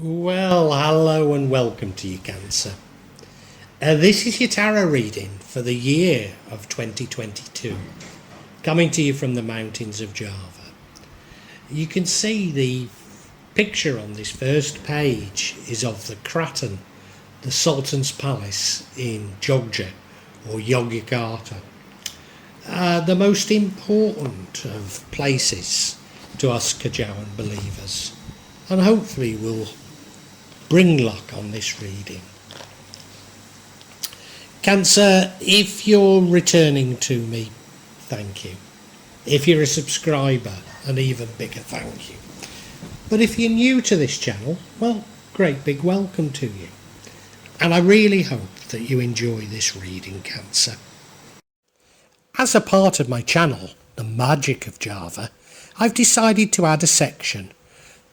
Well, hello and welcome to you, Cancer. This is your tarot reading for the year of 2022, coming to you from the mountains of Java. You can see the picture on this first page is of the Kraton, the Sultan's Palace in Jogja or Yogyakarta. The most important of places to us Kajawan believers, and hopefully will bring luck on this reading. Cancer, if you're returning to me, thank you. If you're a subscriber, an even bigger thank you. But if you're new to this channel, well, great big welcome to you. And I really hope that you enjoy this reading, Cancer. As a part of my channel, The Magic of Java, I've decided to add a section,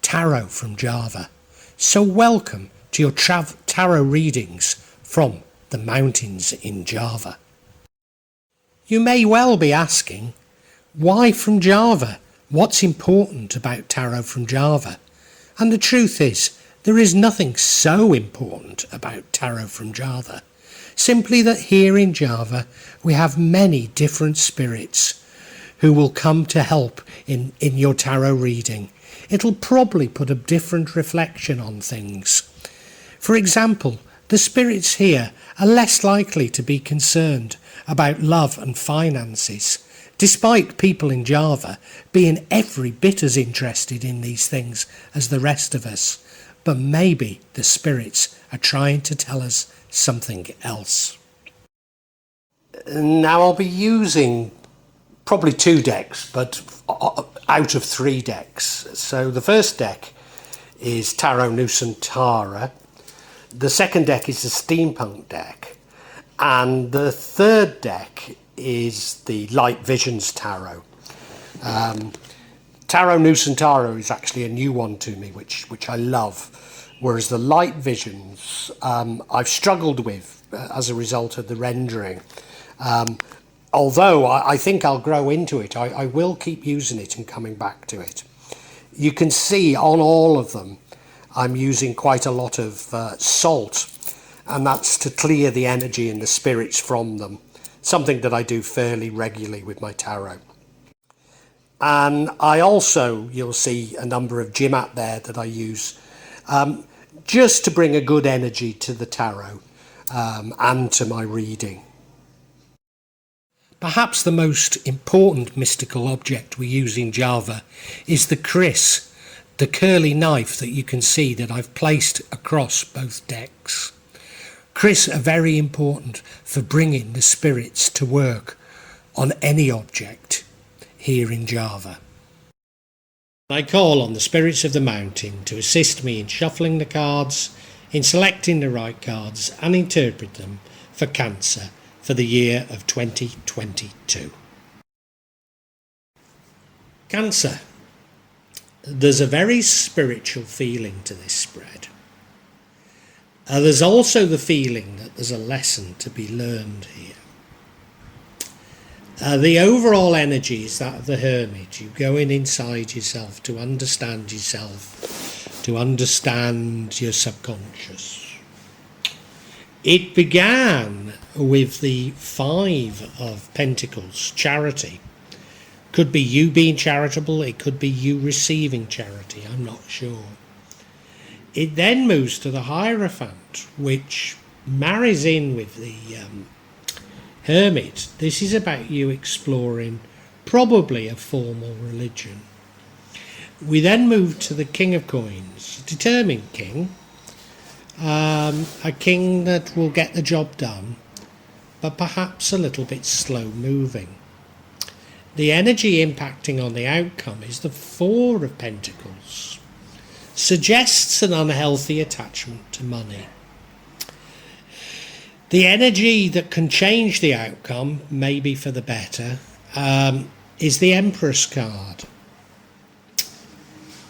Tarot from Java. So welcome to your tarot readings from the mountains in Java. You may well be asking, why from Java? What's important about tarot from Java? And the truth is, there is nothing so important about tarot from Java. Simply that here in Java we have many different spirits who will come to help in your tarot reading. It'll probably put a different reflection on things. For example, the spirits here are less likely to be concerned about love and finances, despite people in Java being every bit as interested in these things as the rest of us. But maybe the spirits are trying to tell us something else. Now I'll be using probably 2 decks, but out of 3 decks. So the first deck is Tarot Nusantara, the second deck is the Steampunk deck, and the third deck is the Light Visions Tarot. Tarot Nusantara is actually a new one to me, which I love, whereas the Light Visions I've struggled with as a result of the rendering. Although I think I'll grow into it, I will keep using it and coming back to it. You can see on all of them I'm using quite a lot of salt, and that's to clear the energy and the spirits from them, something that I do fairly regularly with my tarot. And I also, you'll see a number of Jimat there that I use just to bring a good energy to the tarot and to my reading. Perhaps the most important mystical object we use in Java is the kris, the curly knife that you can see that I've placed across both decks. Kris are very important for bringing the spirits to work on any object here in Java. I call on the spirits of the mountain to assist me in shuffling the cards, in selecting the right cards and interpret them for Cancer for the year of 2022. Cancer. There's a very spiritual feeling to this spread. There's also the feeling that there's a lesson to be learned here. The overall energy is that of the Hermit. You go inside yourself to understand yourself, to understand your subconscious. It began with the 5 of Pentacles, charity. Could be you being charitable, it could be you receiving charity, I'm not sure. It then moves to the Hierophant, which marries in with the Hermit. This is about you exploring probably a formal religion. We then move to the King of Coins, determined king. A king that will get the job done, but perhaps a little bit slow moving. The energy impacting on the outcome is the 4 of Pentacles. Suggests an unhealthy attachment to money. The energy that can change the outcome, maybe for the better, is the Empress card.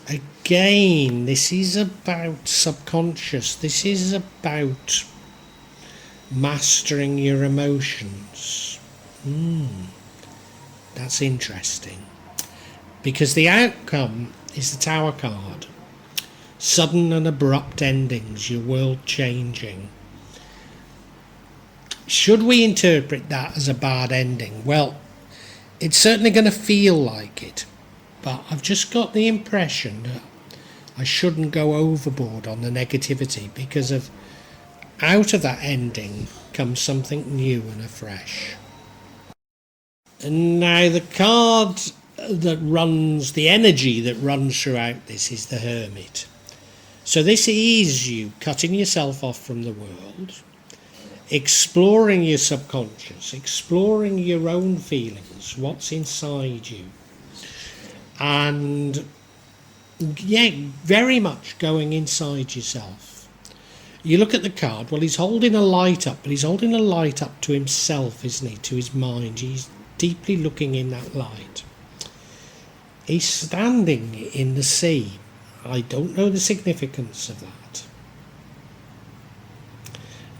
Again, this is about subconscious. This is about mastering your emotions. That's interesting. Because the outcome is the Tower card. sudden and abrupt endings, your world changing. Should we interpret that as a bad ending? Well, it's certainly going to feel like it, but I've just got the impression that I shouldn't go overboard on the negativity, because out of that ending comes something new and afresh. And now the card that runs, the energy that runs throughout this, is the Hermit. So this is you cutting yourself off from the world, exploring your subconscious, exploring your own feelings, what's inside you, and very much going inside yourself. You look at the card, well, he's holding a light up, but he's holding a light up to himself, isn't he, to his mind. He's deeply looking in that light. He's standing in the sea. I don't know the significance of that,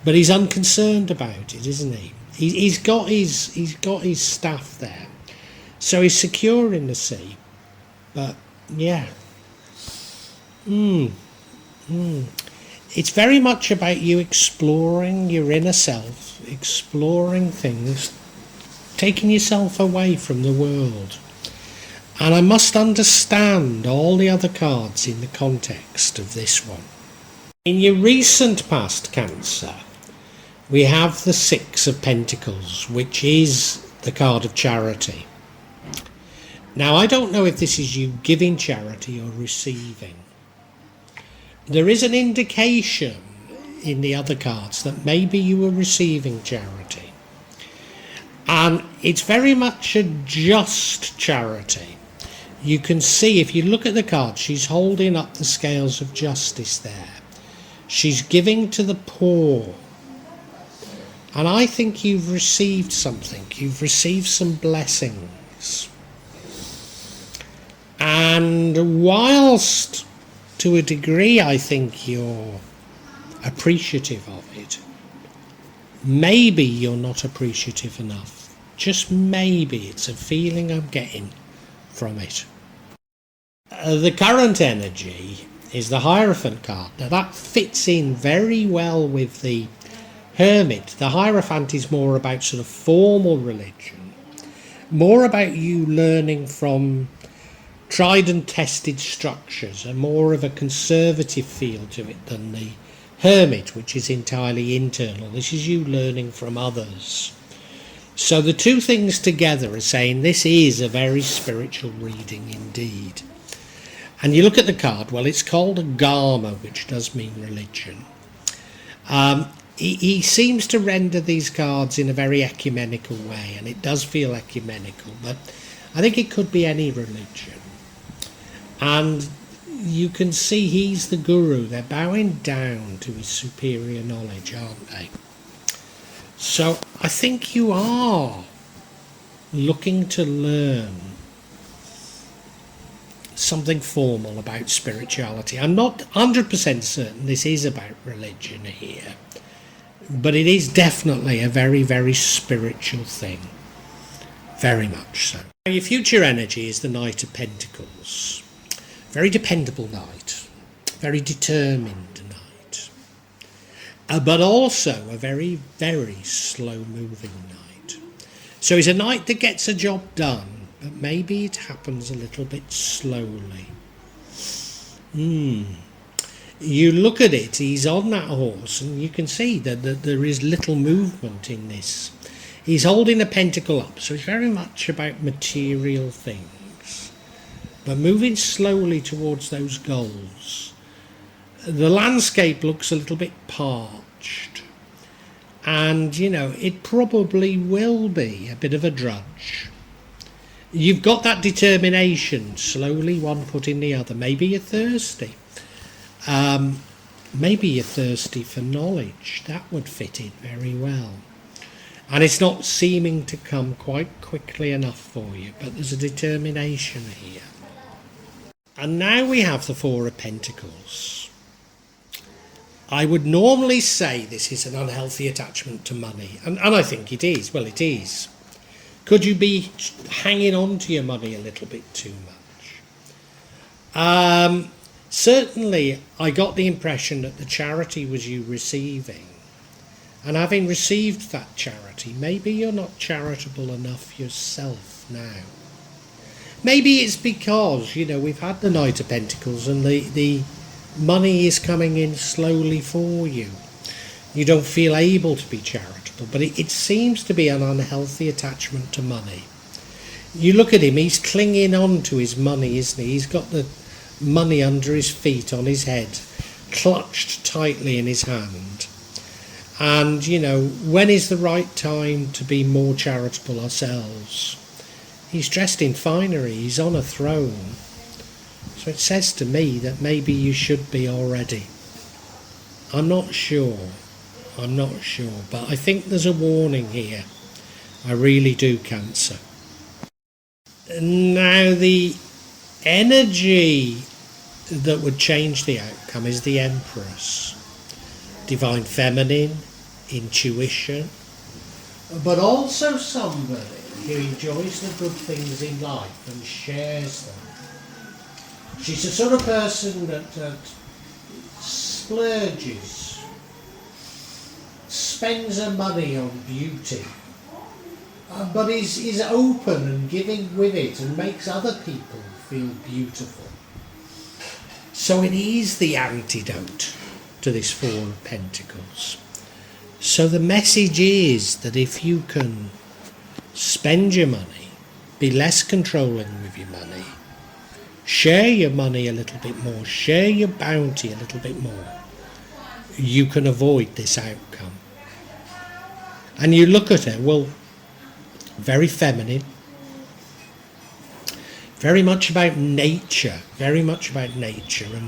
but he's unconcerned about it, isn't he? He's got his staff there, so he's secure in the sea. But yeah, it's very much about you exploring your inner self, exploring things, taking yourself away from the world. And I must understand all the other cards in the context of this one. In your recent past, Cancer, we have the Six of Pentacles, which is the card of charity. Now, I don't know if this is you giving charity or receiving. There is an indication in the other cards that maybe you were receiving charity. And it's very much a just charity. You can see, if you look at the card, she's holding up the scales of justice there. She's giving to the poor. And I think you've received something. You've received some blessings. And whilst, to a degree, I think you're appreciative of it, maybe you're not appreciative enough. Just maybe. It's a feeling I'm getting from it. The current energy is the Hierophant card. Now that fits in very well with the Hermit. The Hierophant is more about sort of formal religion, more about you learning from tried and tested structures, and more of a conservative feel to it than the Hermit, which is entirely internal. This is you learning from others. So the two things together are saying this is a very spiritual reading indeed. And you look at the card, well, it's called a Gama, which does mean religion. He seems to render these cards in a very ecumenical way, and it does feel ecumenical, but I think it could be any religion. And you can see he's the guru. They're bowing down to his superior knowledge, aren't they? So I think you are looking to learn something formal about spirituality. I'm not 100% certain this is about religion here, but it is definitely a very, very spiritual thing. Very much so. Now, your future energy is the Knight of Pentacles. Very dependable knight. Very determined knight. But also a very, very slow-moving knight. So he's a knight that gets a job done, but maybe it happens a little bit slowly. You look at it, he's on that horse, and you can see that there is little movement in this. He's holding a pentacle up, so it's very much about material things, but moving slowly towards those goals. The landscape looks a little bit parched, and, you know, it probably will be a bit of a drudge. You've got that determination, slowly one foot in the other. Maybe you're thirsty. Maybe you're thirsty for knowledge. That would fit in very well. And it's not seeming to come quite quickly enough for you, but there's a determination here. And now we have the Four of Pentacles. I would normally say this is an unhealthy attachment to money, and I think it is. Well, it is. Could you be hanging on to your money a little bit too much? Certainly, I got the impression that the charity was you receiving. And having received that charity, maybe you're not charitable enough yourself now. Maybe it's because, we've had the Knight of Pentacles and the money is coming in slowly for you. You don't feel able to be charitable, but it seems to be an unhealthy attachment to money. You look at him, he's clinging on to his money, isn't he? He's got the money under his feet, on his head, clutched tightly in his hand. And, when is the right time to be more charitable ourselves? He's dressed in finery, he's on a throne. So it says to me that maybe you should be already. I'm not sure, but I think there's a warning here. I really do, Cancer. Now, the energy that would change the outcome is the Empress. Divine Feminine, intuition, but also somebody who enjoys the good things in life and shares them. She's the sort of person that splurges, spends her money on beauty, but is open and giving with it and makes other people feel beautiful. So it is the antidote to this Four of Pentacles. So the message is that if you can spend your money, be less controlling with your money, share your money a little bit more, share your bounty a little bit more, you can avoid this outcome. And you look at her, well, very feminine, very much about nature and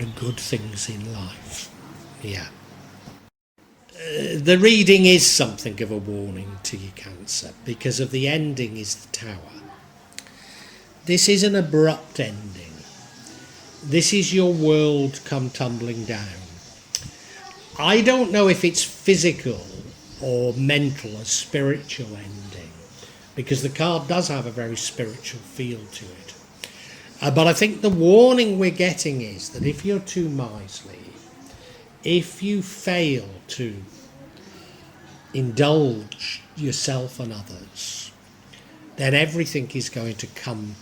the good things in life. Yeah. The reading is something of a warning to you, Cancer, because of the ending is the Tower. This is an abrupt ending. This is your world come tumbling down. I don't know if it's physical or mental, a spiritual ending, because the card does have a very spiritual feel to it. But I think the warning we're getting is that if you're too miserly, if you fail to indulge yourself and others, then everything is going to come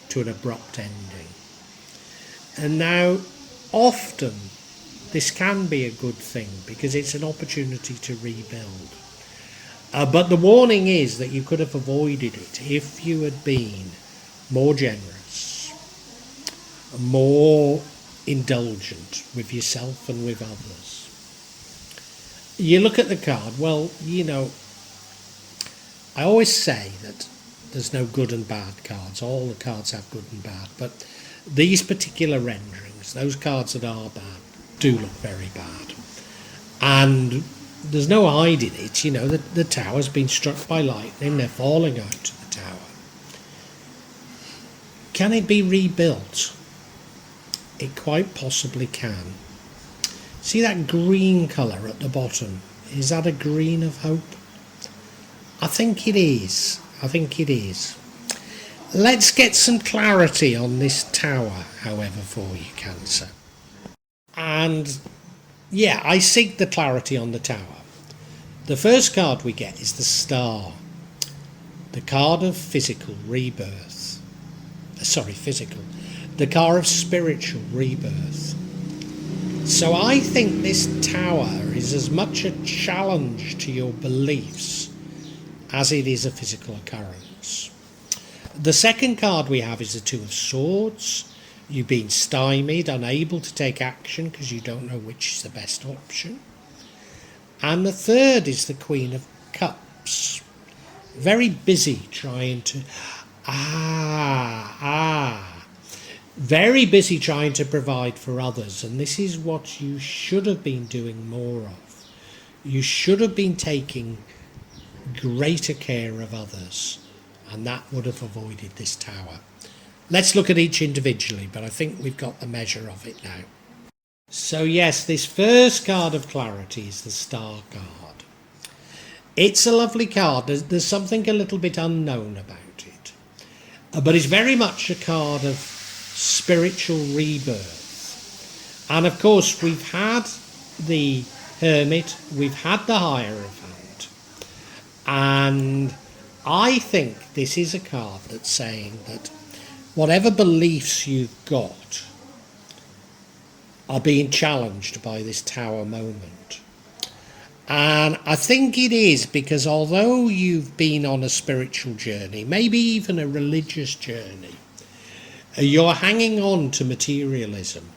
to an abrupt ending. And now, often, this can be a good thing because it's an opportunity to rebuild. But the warning is that you could have avoided it if you had been more generous, more indulgent with yourself and with others. You look at the card, well, I always say that there's no good and bad cards. All the cards have good and bad, but these particular renderings, those cards that are bad, do look very bad. And there's no hiding it, the tower's been struck by lightning, they're falling out of the tower. Can it be rebuilt? It quite possibly can. See that green colour at the bottom? Is that a green of hope? I think it is. Let's get some clarity on this tower, however, for you, Cancer. And yeah, I seek the clarity on the tower. The first card we get is the Star, the card of physical rebirth. The card of spiritual rebirth. So I think this tower is as much a challenge to your beliefs as it is a physical occurrence. The second card we have is the Two of Swords. You've been stymied, unable to take action because you don't know which is the best option. And the third is the Queen of Cups. Very busy trying to... Very busy trying to provide for others. And this is what you should have been doing more of. You should have been taking greater care of others. And that would have avoided this tower. Let's look at each individually, but I think we've got the measure of it now. So yes, this first card of clarity is the Star card. It's a lovely card. There's something a little bit unknown about it. But it's very much a card of spiritual rebirth. And of course, we've had the Hermit, we've had the Hierophant, and I think this is a card that's saying that whatever beliefs you've got are being challenged by this Tower moment. And I think it is because although you've been on a spiritual journey, maybe even a religious journey, you're hanging on to materialism.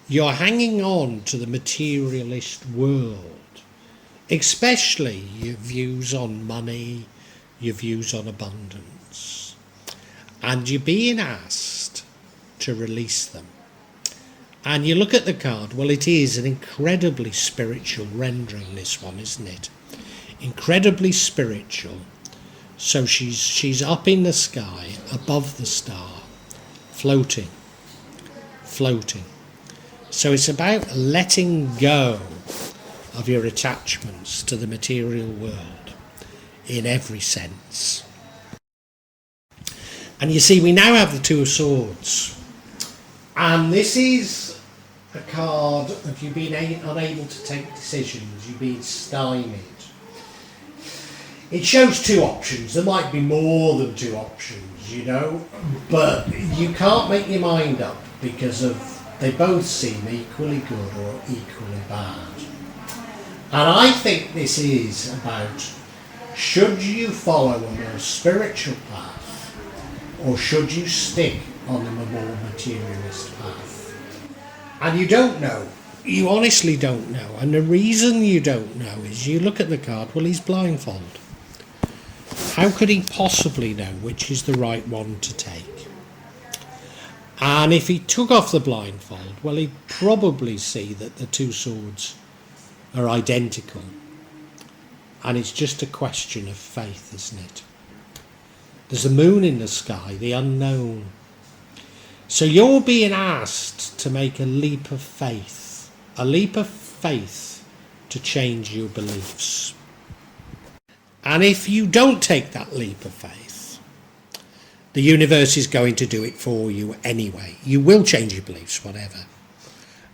You're hanging on to the materialist world, especially your views on money, your views on abundance. And you're being asked to release them. And you look at the card, well, it is an incredibly spiritual rendering, this one, isn't it? Incredibly spiritual. So she's up in the sky, above the star, floating. So it's about letting go of your attachments to the material world in every sense. And you see, we now have the Two of Swords. And this is a card of you being unable to take decisions, you being stymied. It shows two options. There might be more than two options, you know, but you can't make your mind up because they both seem equally good or equally bad. And I think this is about, should you follow a more spiritual path or should you stick on a more materialist path? And you don't know. You honestly don't know. And the reason you don't know is you look at the card, well, he's blindfolded. How could he possibly know which is the right one to take? And if he took off the blindfold, well, he'd probably see that the two swords are identical. And it's just a question of faith, isn't it? There's a moon in the sky, the unknown. So you're being asked to make a leap of faith to change your beliefs. And if you don't take that leap of faith, the universe is going to do it for you anyway. You will change your beliefs, whatever.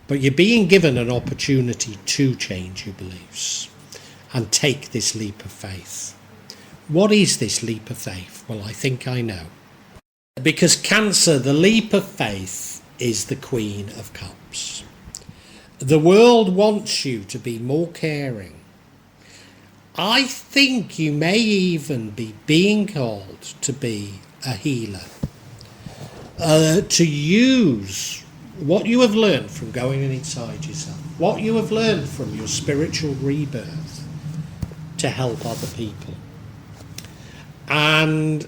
But you're being given an opportunity to change your beliefs and take this leap of faith. What is this leap of faith? Well, I think I know. Because Cancer, the leap of faith is the Queen of Cups. The world wants you to be more caring. I think you may even be being called to be a healer. To use what you have learned from going inside yourself, what you have learned from your spiritual rebirth to help other people. And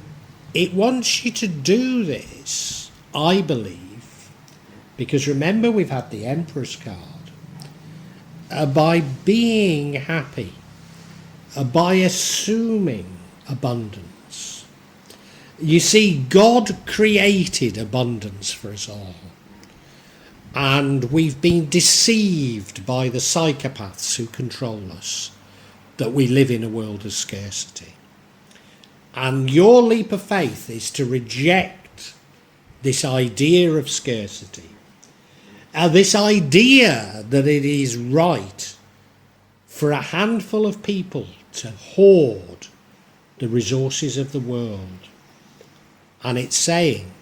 it wants you to do this, I believe, because remember we've had the Emperor's card, by being happy, by assuming abundance. You see, God created abundance for us all. And we've been deceived by the psychopaths who control us that we live in a world of scarcity. And your leap of faith is to reject this idea of scarcity. This idea that it is right for a handful of people to hoard the resources of the world. And it's saying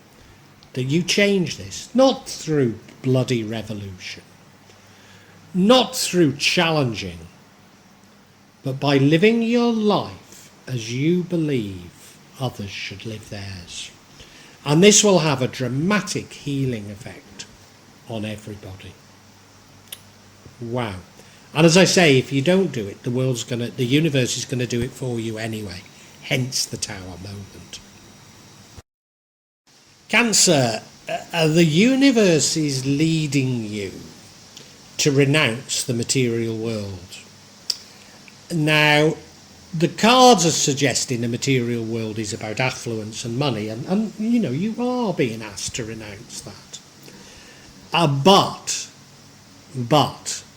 that you change this, not through bloody revolution, not through challenging, but by living your life as you believe others should live theirs. And this will have a dramatic healing effect on everybody. Wow. And as I say, if you don't do it, the universe is going to do it for you anyway. Hence the Tower moment. Cancer, the universe is leading you to renounce the material world. Now, the cards are suggesting the material world is about affluence and money, and you know, you are being asked to renounce that. But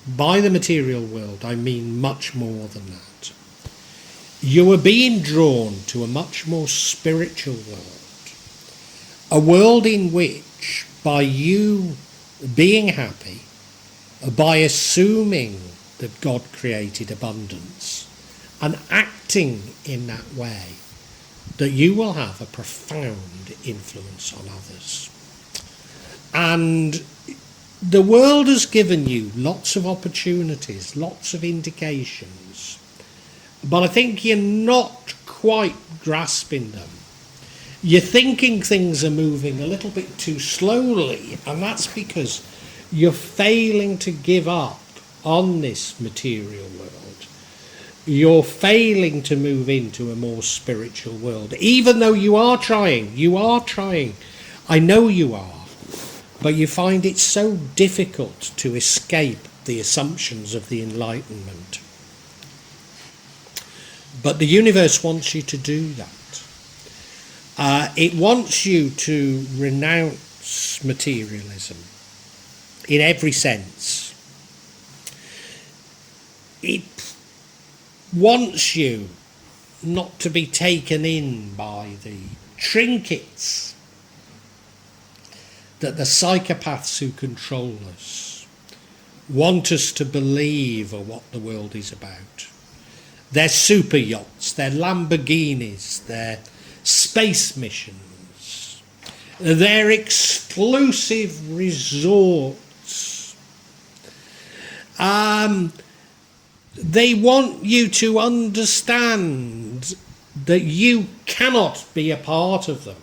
by the material world, I mean much more than that. You are being drawn to a much more spiritual world, a world in which, by you being happy, by assuming that God created abundance and acting in that way, that you will have a profound influence on others. And the world has given you lots of opportunities, lots of indications, but I think you're not quite grasping them. You're thinking things are moving a little bit too slowly, and that's because you're failing to give up on this material world. You're failing to move into a more spiritual world, even though you are trying. I know you are, but you find it so difficult to escape the assumptions of the Enlightenment. But the universe wants you to do that. It wants you to renounce materialism in every sense. It wants you not to be taken in by the trinkets that the psychopaths who control us want us to believe are what the world is about. Their super yachts, their Lamborghinis, their space missions, their exclusive resorts. They want you to understand that you cannot be a part of them.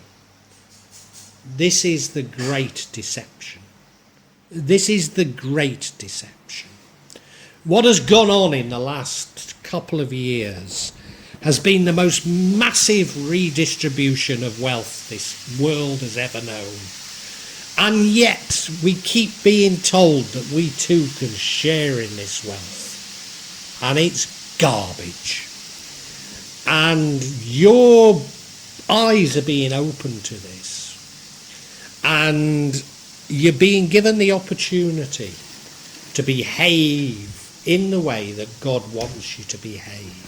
This is the great deception. This is the great deception. What has gone on in the last couple of years has been the most massive redistribution of wealth this world has ever known. And yet we keep being told that we too can share in this wealth. And it's garbage. And your eyes are being opened to this. And you're being given the opportunity to behave in the way that God wants you to behave.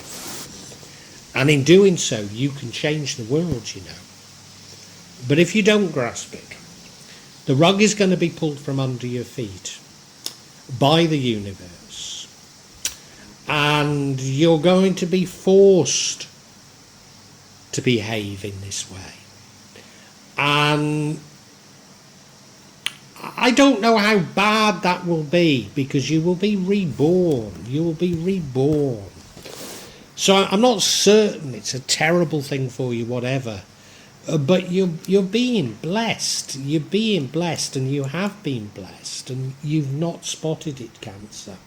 And in doing so, you can change the world, you know. But if you don't grasp it, the rug is going to be pulled from under your feet by the universe. And you're going to be forced to behave in this way. And I don't know how bad that will be, because you will be reborn. You will be reborn. So I'm not certain it's a terrible thing for you, whatever. But you're being blessed. You're being blessed, and you have been blessed, and you've not spotted it, Cancer.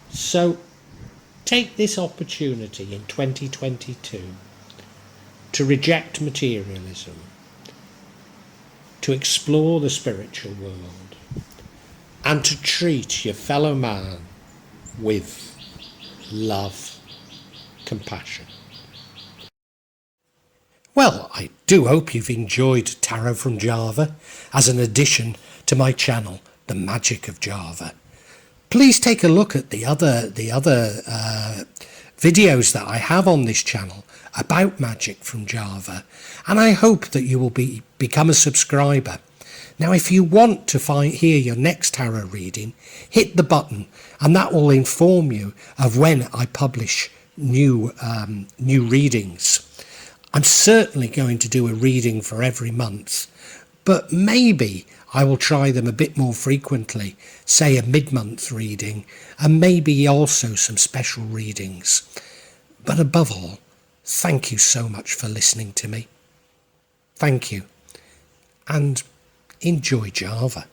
So take this opportunity in 2022 to reject materialism, to explore the spiritual world, and to treat your fellow man with love, compassion. Well, I do hope you've enjoyed Tarot from Java as an addition to my channel, The Magic of Java. Please take a look at the other videos that I have on this channel about magic from Java, and I hope that you will become a subscriber. Now, if you want to hear your next tarot reading, hit the button, and that will inform you of when I publish new readings. I'm certainly going to do a reading for every month, but maybe I will try them a bit more frequently, say a mid-month reading, and maybe also some special readings. But above all, thank you so much for listening to me. Thank you, and enjoy Java.